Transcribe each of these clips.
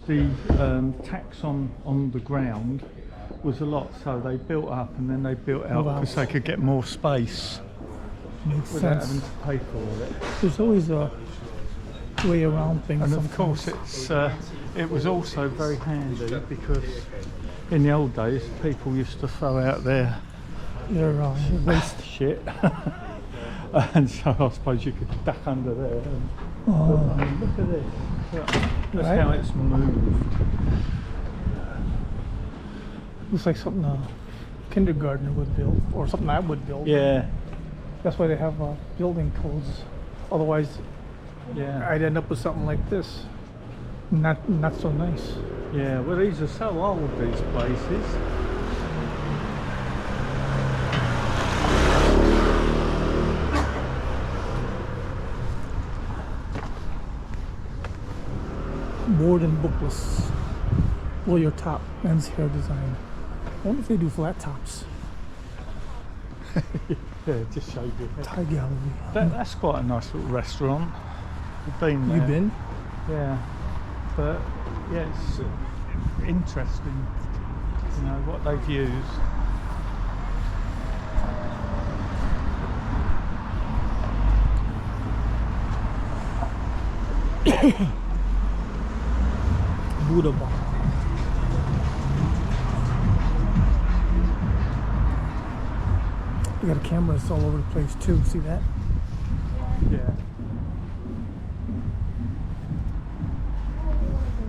the tax on the ground was a lot, so they built up and then they built out because they could get more space without having to pay for it. There's always a way around things. And sometimes. of course, it was also very handy because in the old days people used to throw out their waste shit, and so I suppose you could duck under there. And, look at this. Look how it's moved. Looks like something a kindergartner would build, or something I would build. Yeah. That's why they have building codes. Otherwise, I'd end up with something like this. Not so nice. Yeah. Well, these are so old, these places. Bored and bookless. Blow your top. Men's hair design. I wonder if they do flat tops. Yeah, just shave your head. Thai gallery. That's quite a nice little restaurant. I've been there. You been? Yeah. But yeah, it's interesting, you know, what they've used. Buddha bar. They got cameras all over the place too. See that? Yeah.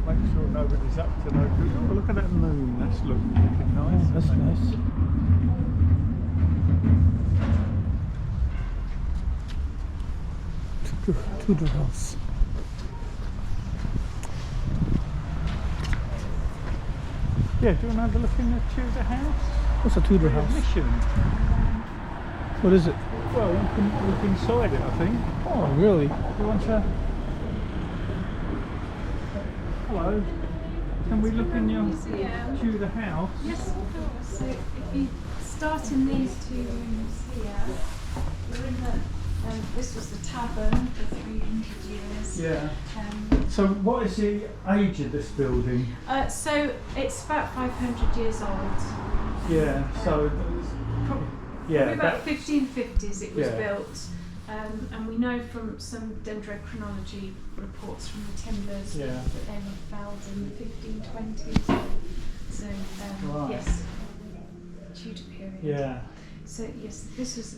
Make sure nobody's up to no good. Oh, look at that moon. That's looking nice. Oh, that's nice. Tudor house. Yeah, do you want to have a look in the Tudor house? What's a Tudor house? Mission. What is it? Well, you can look inside it, I think. Oh, really? You want to? Hello. Can we look in your Tudor house? Yes, of course. So if you start in these two rooms here, you're in the. This was the tavern for 300 years. Yeah. So what is the age of this building? So it's about 500 years old. Yeah. So. Probably about 1550s it was Yeah. built. And we know from some dendrochronology reports from the timbers that they were felled in the 1520s. So yes, Tudor period. Yeah. So yes, this was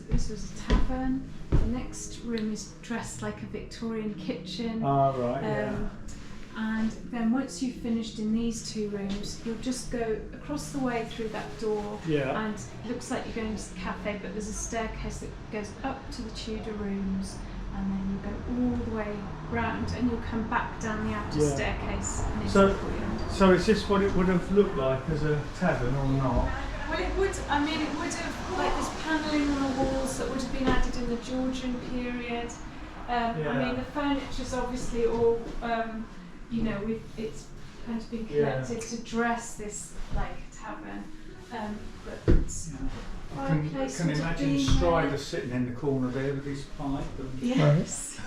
a tavern. The next room is dressed like a Victorian kitchen. Ah, right. And then once you've finished in these two rooms, you'll just go across the way through that door. Yeah. And it looks like you're going to the cafe, but there's a staircase that goes up to the Tudor rooms, and then you go all the way round, and you'll come back down the outer staircase. And it's the courtyard. So is this what it would have looked like as a tavern or not? Well, it would have, like, there's panelling on the walls that would have been added in the Georgian period. I mean, the furniture's obviously all, you know, it's kind of been collected to dress this, like, tavern. But it's I can imagine Strider sitting in the corner there with his pipe. And yes.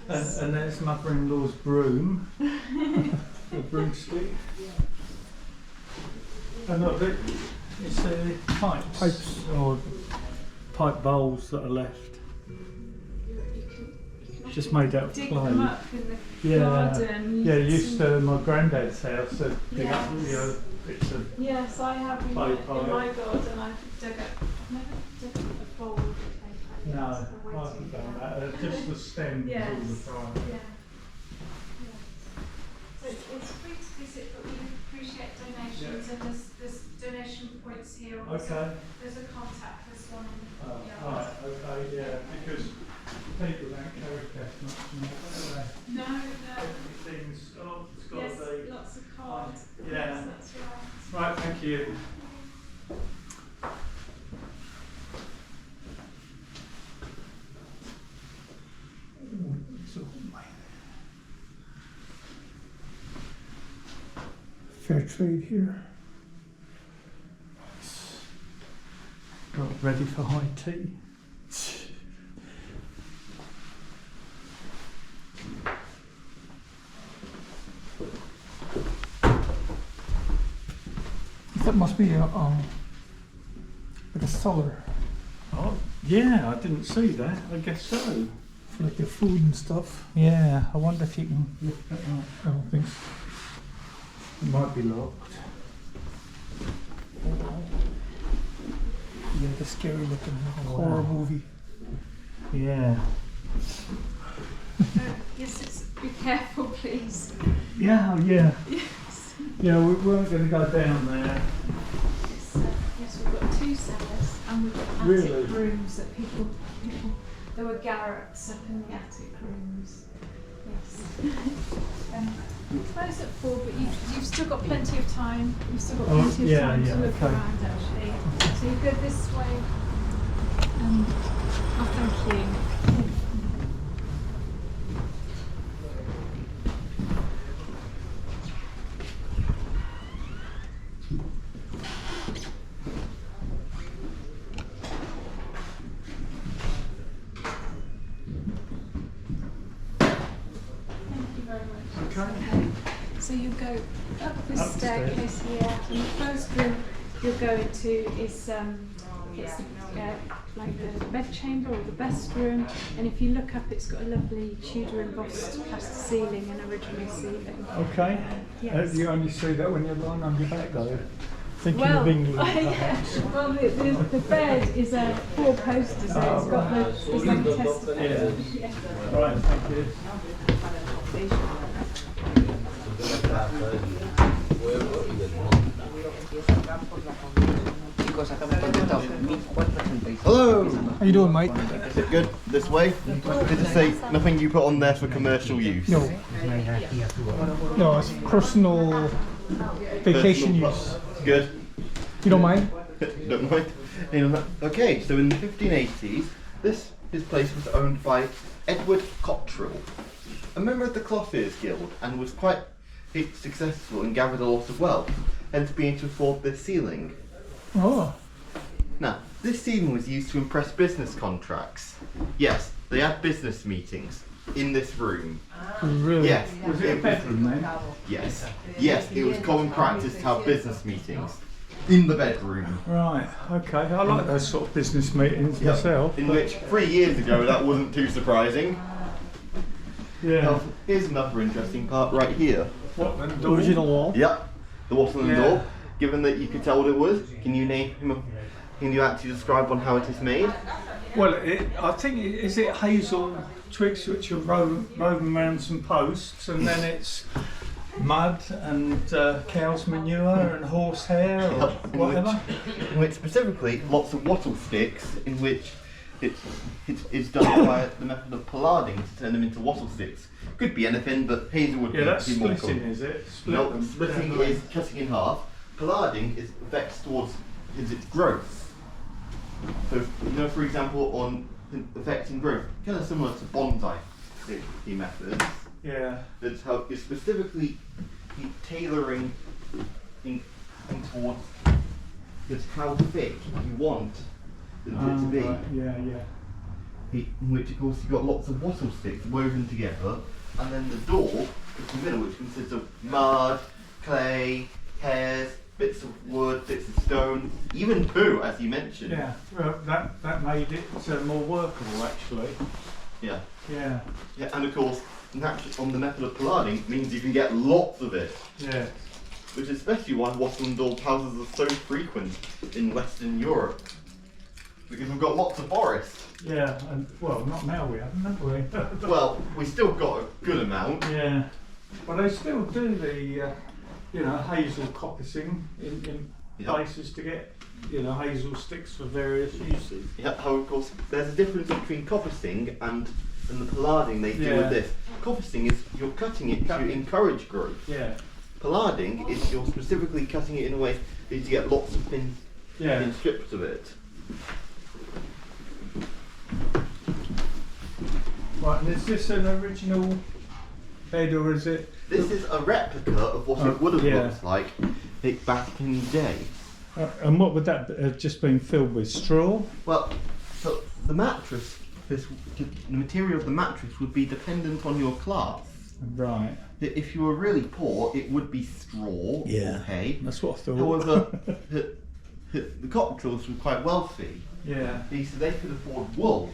Yes. And there's mother-in-law's broom, the broomstick. And look, it's the pipes or pipe bowls that are left. Just made out of clay. Dig them up in the garden. Yeah, used to my granddad's house to dig up, you know, bits of yes, I have in my garden. I've never dug up a bowl of clay pipe. No, I haven't done that. Just the stems all the time. Yeah. So it's free to visit, but we appreciate donations, and there's donation points here. Okay. There's a contactless one. Right, okay, yeah, because people don't carry cash much anymore, do they? No. Everything's, it's got Yes, to be. lots of cards. Yeah. Yes, that's right. Right, thank you. Fair trade here. Got ready for high tea. That must be like a cellar Oh, yeah, I didn't see that. I guess so. for like the food and stuff. Yeah, I wonder if you can lift that up. I don't think so. It might be locked. Yeah, the scary looking horror Wow. movie. Yeah. Yes, be careful, please. Yeah, yeah. Yes. Yeah, we weren't going to go down there. Yes, we've got 2 cellars and we've got attic Really? rooms that people, there were garrets up in the attic rooms. Yes. We close at 4, but you've still got plenty of time. You've still got plenty of time to look okay. around actually. So you go this way. Oh, thank you. So you go up this Up the staircase here, and the first room you'll go into is it's like the bed chamber or the best room. And if you look up, it's got a lovely Tudor embossed plaster ceiling and original ceiling. Okay. Yes. You only see that when you're lying on your back, though. Thinking Well, of England. yeah. Well, the bed is a 4-poster, so it's got it's like a tester bed. Yeah. Right, thank you. Hello! How you doing, Mike? Is it good this way? Did it say nothing you put on there for commercial use? No. No, it's personal vacation Personal use. Good. You don't mind? Don't mind. Okay, so in the 1580s, this place was owned by Edward Cottrell, a member of the Clothiers Guild, and was quite successful and gathered a lot of wealth, hence being able to afford this ceiling. Oh. Now, this ceiling was used to impress business contracts. Yes, they had business meetings in this room. Really? Yes. Was it a bedroom then? Yes. Yes, it was common practice to have business meetings in the bedroom. Right, okay. I like those sort of business meetings myself. In but- which 3 years ago that wasn't too surprising. Yeah. Now, here's another interesting part right here. What, the The door? original wall. Yep, the wattling Yeah. door. Given that you could tell what it was, can you name him? Can you actually describe on how it is made? Well, I think, is it hazel twigs which are woven around some posts, and then it's mud and cow's manure and horsehair or Yep, whatever? In which specifically lots of wattle sticks, in which it's done by the method of pollarding to turn them into wattle sticks. Could be anything, but hazel would Yeah, that's be more splitting, common. is it? No, them splitting down the is cutting in half. Pollarding is affects towards its growth. So, for example, on affecting growth, kind of similar to bonsai methods. Yeah. That's how it's specifically tailoring in towards that's how thick you want it to be. Right. Yeah, yeah. In which, of course, you've got lots of wattle sticks woven together, and then the door is the middle, which consists of mud, clay, hairs, bits of wood, bits of stone, even poo, as you mentioned. Yeah, well, that made it more workable, actually. Yeah. Yeah. Yeah, and of course, on the method of pollarding means you can get lots of it, Yeah. which is especially why wattle door houses are so frequent in Western Europe, because we've got lots of forest. Yeah, and well, not now we haven't, have we? Well, we still got a good amount. Yeah. Well, they still do the, hazel coppicing in Yep. places to get, hazel sticks for various uses. Yeah, how of course there's a difference between coppicing and the pollarding they do Yeah. with this. Coppicing is you're cutting it to encourage growth. Yeah. Pollarding is you're specifically cutting it in a way that you get lots of thin strips of it. Right, and is this an original bed or is it? This is a replica of what it would have looked like back in the day. And what would that have just been filled with? Straw? Well, so the mattress, the material of the mattress would be dependent on your class. Right. that if you were really poor, it would be straw or hay. That's what I thought. However, the Cottrells were quite wealthy. Yeah. So they could afford wool.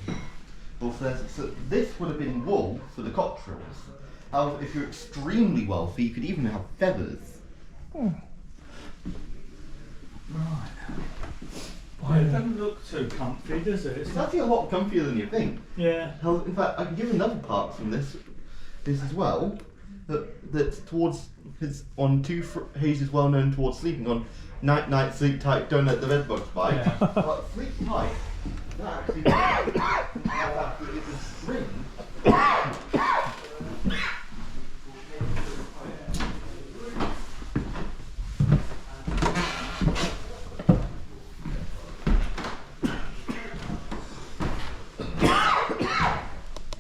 So this would have been wool for the Cottrells. However, if you're extremely wealthy, you could even have feathers. Right. Well, it doesn't look too comfy, does it? It's actually a lot comfier than you think. Yeah. In fact, I can give another part from this as well. That's towards on Hayes is well known towards sleeping on night night sleep tight, don't let the bed bugs bite. Yeah. But sleep tight. That actually has a string